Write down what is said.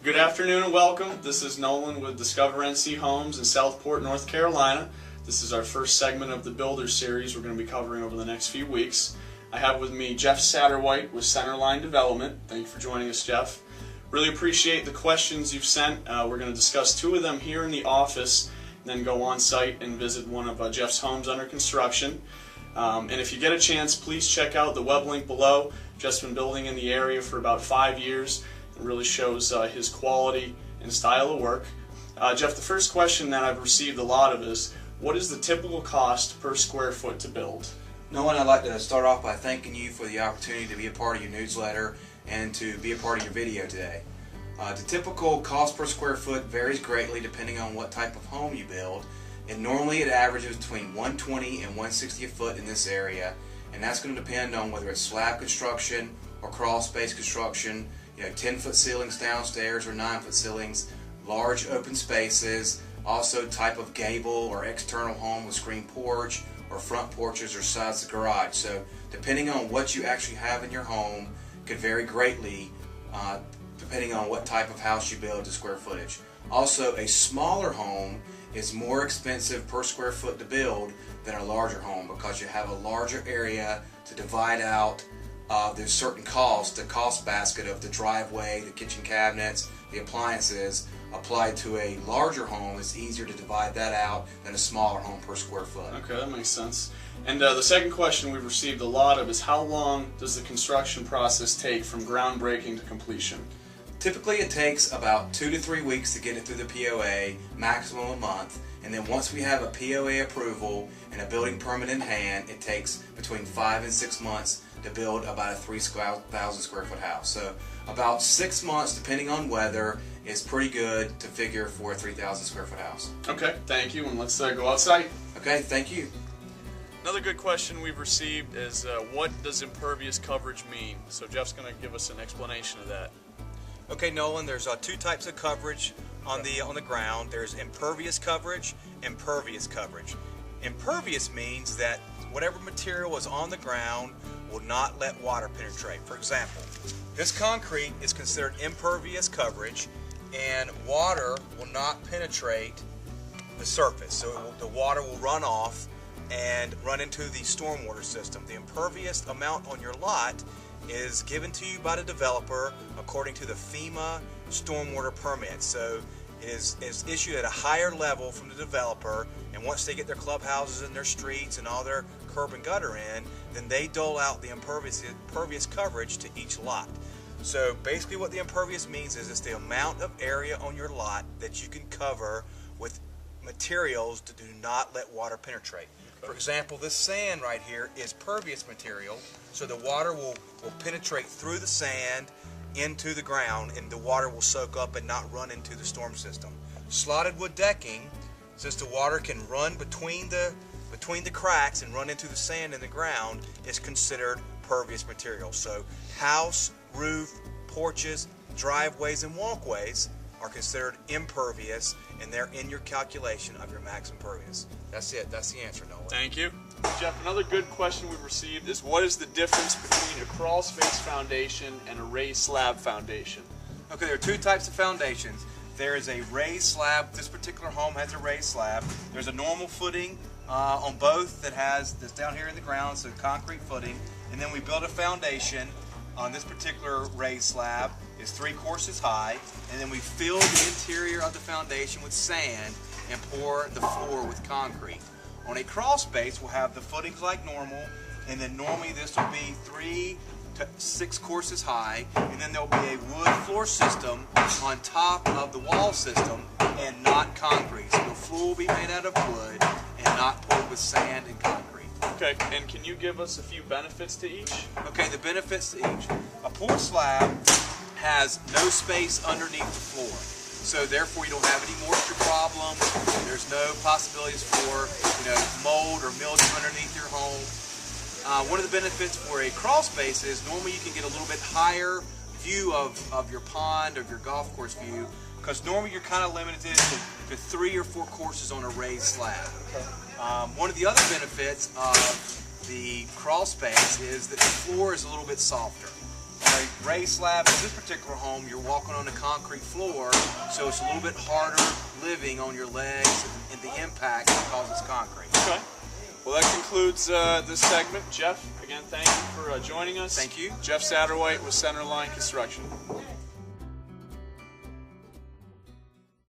Good afternoon and welcome. This is Nolan with Discover NC Homes in Southport, North Carolina. This is our first segment of the Builder Series we're going to be covering over the next few weeks. I have with me Jeff Satterwhite with Centerline Development. Thank you for joining us, Jeff. Really appreciate the questions you've sent. We're going to discuss two of them here in the office, and then go on site and visit one of Jeff's homes under construction. And if you get a chance, please check out the web link below. Jeff's been building in the area for about 5 years. It really shows his quality and style of work. Jeff, the first question that I've received a lot of is, what is the typical cost per square foot to build? Nolan, I'd like to start off by thanking you for the opportunity to be a part of your newsletter and to be a part of your video today. The typical cost per square foot varies greatly depending on what type of home you build, and normally it averages between $120 and $160 a foot in this area, and that's going to depend on whether it's slab construction or crawl space construction, 10-foot ceilings downstairs or 9-foot ceilings, large open spaces, also type of gable or external home with screen porch, or front porches or sides of the garage. So depending on what you actually have in your home could vary greatly depending on what type of house you build to square footage. Also, a smaller home is more expensive per square foot to build than a larger home because you have a larger area to divide out. There's certain costs, the cost basket of the driveway, the kitchen cabinets, the appliances. Applied to a larger home, it's easier to divide that out than a smaller home per square foot. Okay, that makes sense. And the second question we've received a lot of is, how long does the construction process take from groundbreaking to completion? Typically it takes about 2 to 3 weeks to get it through the POA, maximum a month, and then once we have a POA approval and a building permit in hand, it takes between 5 and 6 months to build about a 3,000 square foot house. So about 6 months, depending on weather, is pretty good to figure for a 3,000 square foot house. Okay, thank you, and let's go outside. Okay, thank you. Another good question we've received is, what does impervious coverage mean? So Jeff's going to give us an explanation of that. Okay, Nolan, there's two types of coverage on the ground. There's impervious coverage and pervious coverage. Impervious means that whatever material is on the ground will not let water penetrate. For example, this concrete is considered impervious coverage, and water will not penetrate the surface. So the water will run off and run into the stormwater system. The impervious amount on your lot is given to you by the developer according to the FEMA stormwater permit. So it is issued at a higher level from the developer, and once they get their clubhouses and their streets and all their curb and gutter in, then they dole out the impervious coverage to each lot. So basically what the impervious means is it's the amount of area on your lot that you can cover with materials that do not let water penetrate. For example, this sand right here is pervious material, so the water will penetrate through the sand into the ground, and the water will soak up and not run into the storm system. Slotted wood decking, since the water can run between the cracks and run into the sand in the ground, is considered pervious material. So house, roof, porches, driveways, and walkways are considered impervious, and they're in your calculation of your max impervious. That's it. That's the answer, Nolan. Thank you. Jeff, another good question we've received is, what is the difference between a crawl space foundation and a raised slab foundation? Okay, there are two types of foundations. There is a raised slab. This particular home has a raised slab. There's a normal footing on both that's down here in the ground, so concrete footing. And then we build a foundation on this particular raised slab. Is 3 courses high, and then we fill the interior of the foundation with sand and pour the floor with concrete. On a crawl space, we'll have the footings like normal, and then normally this will be 3 to 6 courses high, and then there'll be a wood floor system on top of the wall system and not concrete. So the floor will be made out of wood and not poured with sand and concrete. Okay, and can you give us a few benefits to each? Okay, the benefits to each. A poured slab has no space underneath the floor, so therefore you don't have any moisture problems. There's no possibilities for mold or mildew underneath your home. One of the benefits for a crawl space is normally you can get a little bit higher view of your pond or your golf course view, because normally you're kind of limited to 3 or 4 courses on a raised slab. One of the other benefits of the crawl space is that the floor is a little bit softer. a raised slab, in this particular home, you're walking on a concrete floor, so it's a little bit harder living on your legs and the impact because it's concrete. Okay. Well, that concludes this segment. Jeff, again, thank you for joining us. Thank you. Jeff Satterwhite with Centerline Construction.